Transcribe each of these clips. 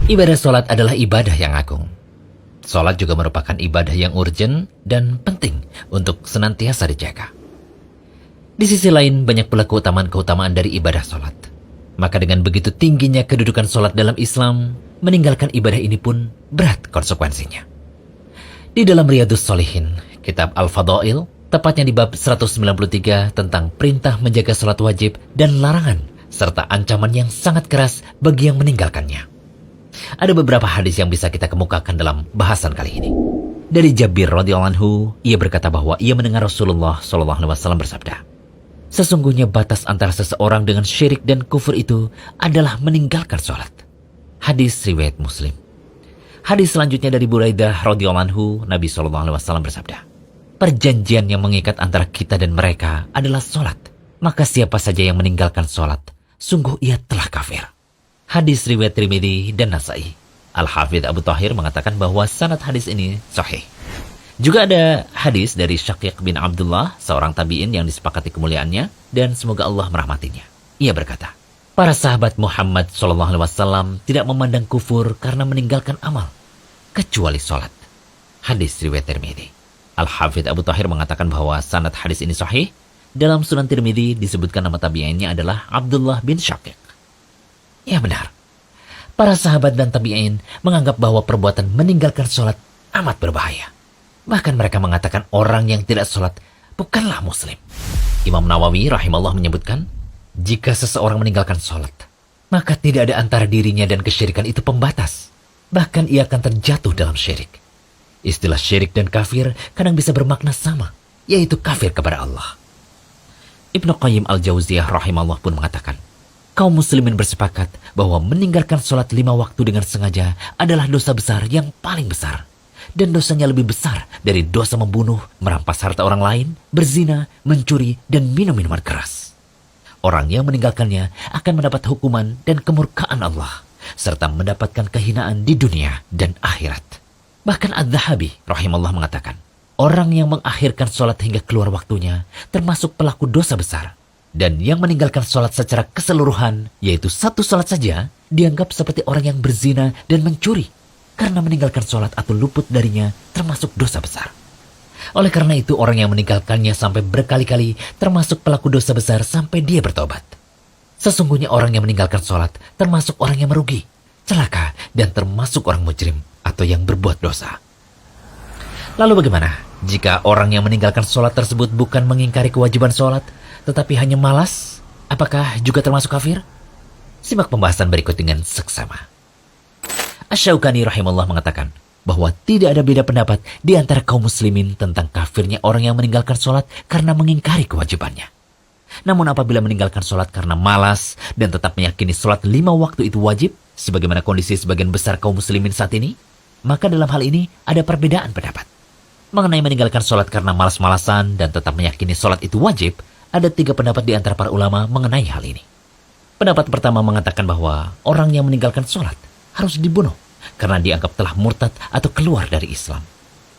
Ibadah sholat adalah ibadah yang agung. Sholat juga merupakan ibadah yang urgent dan penting untuk senantiasa dijaga. Di sisi lain, banyak pula keutamaan-keutamaan dari ibadah sholat. Maka dengan begitu tingginya kedudukan sholat dalam Islam, meninggalkan ibadah ini pun berat konsekuensinya. Di dalam Riyadhus Shalihin, kitab Al-Fadail, tepatnya di bab 193 tentang perintah menjaga sholat wajib dan larangan, serta ancaman yang sangat keras bagi yang meninggalkannya. Ada beberapa hadis yang bisa kita kemukakan dalam bahasan kali ini. Dari Jabir radhiyallahu anhu, ia berkata bahwa ia mendengar Rasulullah SAW bersabda, "Sesungguhnya batas antara seseorang dengan syirik dan kufur itu adalah meninggalkan sholat." Hadis riwayat Muslim. Hadis selanjutnya dari Buraidah radhiyallahu anhu, Nabi SAW bersabda, "Perjanjian yang mengikat antara kita dan mereka adalah sholat. Maka siapa saja yang meninggalkan sholat, sungguh ia telah kafir." Hadis riwayat Tirmidzi dan Nasa'i. Al-Hafidz Abu Thahir mengatakan bahwa sanad hadis ini sahih. Juga ada hadis dari Syaqiq bin Abdullah, seorang tabi'in yang disepakati kemuliaannya dan semoga Allah merahmatinya. Ia berkata, "Para sahabat Muhammad SAW tidak memandang kufur karena meninggalkan amal, kecuali sholat." Hadis riwayat Tirmidzi. Al-Hafidz Abu Thahir mengatakan bahwa sanad hadis ini sahih. Dalam Sunan Tirmidzi disebutkan nama tabi'innya adalah Abdullah bin Syaqiq. Ya benar. Para sahabat dan tabi'in menganggap bahwa perbuatan meninggalkan sholat amat berbahaya. Bahkan mereka mengatakan orang yang tidak sholat bukanlah muslim. Imam Nawawi rahimahullah menyebutkan, jika seseorang meninggalkan sholat, maka tidak ada antara dirinya dan kesyirikan itu pembatas. Bahkan ia akan terjatuh dalam syirik. Istilah syirik dan kafir kadang bisa bermakna sama, yaitu kafir kepada Allah. Ibnu Qayyim al-Jauziyah rahimahullah pun mengatakan, kaum muslimin bersepakat bahwa meninggalkan sholat 5 waktu dengan sengaja adalah dosa besar yang paling besar. Dan dosanya lebih besar dari dosa membunuh, merampas harta orang lain, berzina, mencuri, dan minum minuman keras. Orang yang meninggalkannya akan mendapat hukuman dan kemurkaan Allah, serta mendapatkan kehinaan di dunia dan akhirat. Bahkan Adz-Dzahabi rahimahullah mengatakan, orang yang mengakhirkan sholat hingga keluar waktunya termasuk pelaku dosa besar. Dan yang meninggalkan sholat secara keseluruhan, yaitu satu sholat saja, dianggap seperti orang yang berzina dan mencuri. Karena meninggalkan sholat atau luput darinya termasuk dosa besar. Oleh karena itu, orang yang meninggalkannya sampai berkali-kali termasuk pelaku dosa besar sampai dia bertobat. Sesungguhnya orang yang meninggalkan sholat termasuk orang yang merugi, celaka, dan termasuk orang mujrim atau yang berbuat dosa. Lalu bagaimana jika orang yang meninggalkan sholat tersebut bukan mengingkari kewajiban sholat, tetapi hanya malas? Apakah juga termasuk kafir? Simak pembahasan berikut dengan seksama. Asy-Syaukani rahimahullah mengatakan bahwa tidak ada beda pendapat di antara kaum muslimin tentang kafirnya orang yang meninggalkan sholat karena mengingkari kewajibannya. Namun apabila meninggalkan sholat karena malas dan tetap meyakini sholat 5 waktu itu wajib, sebagaimana kondisi sebagian besar kaum muslimin saat ini, maka dalam hal ini ada perbedaan pendapat. Mengenai meninggalkan sholat karena malas-malasan dan tetap meyakini sholat itu wajib, ada 3 pendapat di antara para ulama mengenai hal ini. Pendapat pertama mengatakan bahwa orang yang meninggalkan sholat harus dibunuh karena dianggap telah murtad atau keluar dari Islam.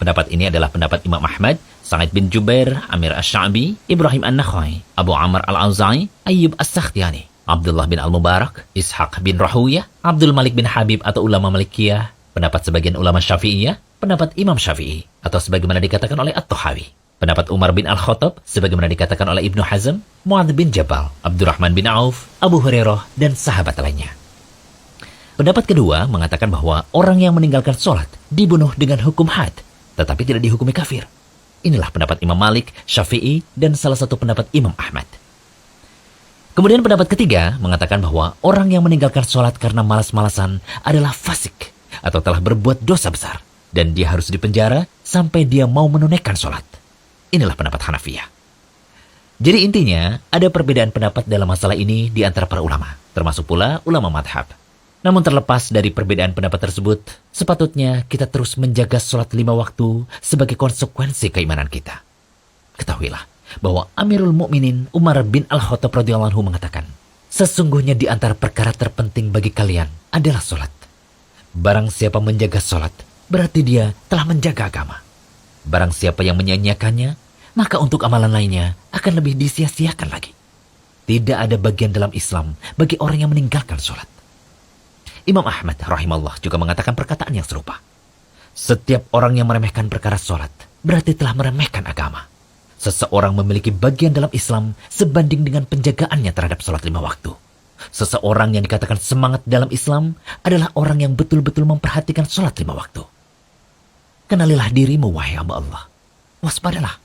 Pendapat ini adalah pendapat Imam Ahmad, Sa'id bin Jubair, Amir Asy-Sya'bi, Ibrahim An-Nakhai, Abu Amr Al-Auza'i, Ayyub As-Sakhtiyani, Abdullah bin Al-Mubarak, Ishaq bin Rahuyah, Abdul Malik bin Habib atau ulama Malikiyah, pendapat sebagian ulama Syafi'iyah, pendapat Imam Syafi'i atau sebagaimana dikatakan oleh At-Tahawi, pendapat Umar bin Al-Khattab sebagaimana dikatakan oleh Ibnu Hazm, Mu'adz bin Jabal, Abdurrahman bin Auf, Abu Hurairah, dan sahabat lainnya. Pendapat kedua mengatakan bahwa orang yang meninggalkan sholat dibunuh dengan hukum had, tetapi tidak dihukumi kafir. Inilah pendapat Imam Malik, Syafi'i, dan salah satu pendapat Imam Ahmad. Kemudian pendapat ketiga mengatakan bahwa orang yang meninggalkan sholat karena malas-malasan adalah fasik atau telah berbuat dosa besar, dan dia harus dipenjara sampai dia mau menunaikan sholat. Inilah pendapat Hanafiyah. Jadi intinya, ada perbedaan pendapat dalam masalah ini di antara para ulama, termasuk pula ulama madhab. Namun terlepas dari perbedaan pendapat tersebut, sepatutnya kita terus menjaga sholat 5 waktu sebagai konsekuensi keimanan kita. Ketahuilah bahwa Amirul Mukminin Umar bin Al-Khattab radhiyallahu anhu mengatakan, sesungguhnya di antara perkara terpenting bagi kalian adalah sholat. Barang siapa menjaga sholat, berarti dia telah menjaga agama. Barang siapa yang menyia-nyiakannya, maka untuk amalan lainnya akan lebih disia-siakan lagi. Tidak ada bagian dalam Islam bagi orang yang meninggalkan sholat. Imam Ahmad rahimahullah juga mengatakan perkataan yang serupa. Setiap orang yang meremehkan perkara sholat berarti telah meremehkan agama. Seseorang memiliki bagian dalam Islam sebanding dengan penjagaannya terhadap sholat 5 waktu. Seseorang yang dikatakan semangat dalam Islam adalah orang yang betul-betul memperhatikan sholat 5 waktu. Kenalilah dirimu, wahai hamba Allah. Waspadalah.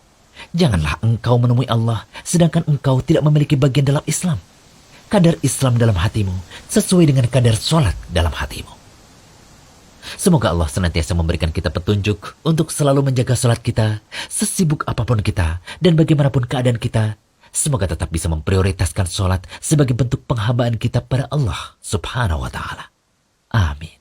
Janganlah engkau menemui Allah sedangkan engkau tidak memiliki bagian dalam Islam. Kadar Islam dalam hatimu sesuai dengan kadar sholat dalam hatimu. Semoga Allah senantiasa memberikan kita petunjuk untuk selalu menjaga sholat kita, sesibuk apapun kita, dan bagaimanapun keadaan kita. Semoga tetap bisa memprioritaskan sholat sebagai bentuk penghambaan kita pada Allah Subhanahu wa Ta'ala. Amin.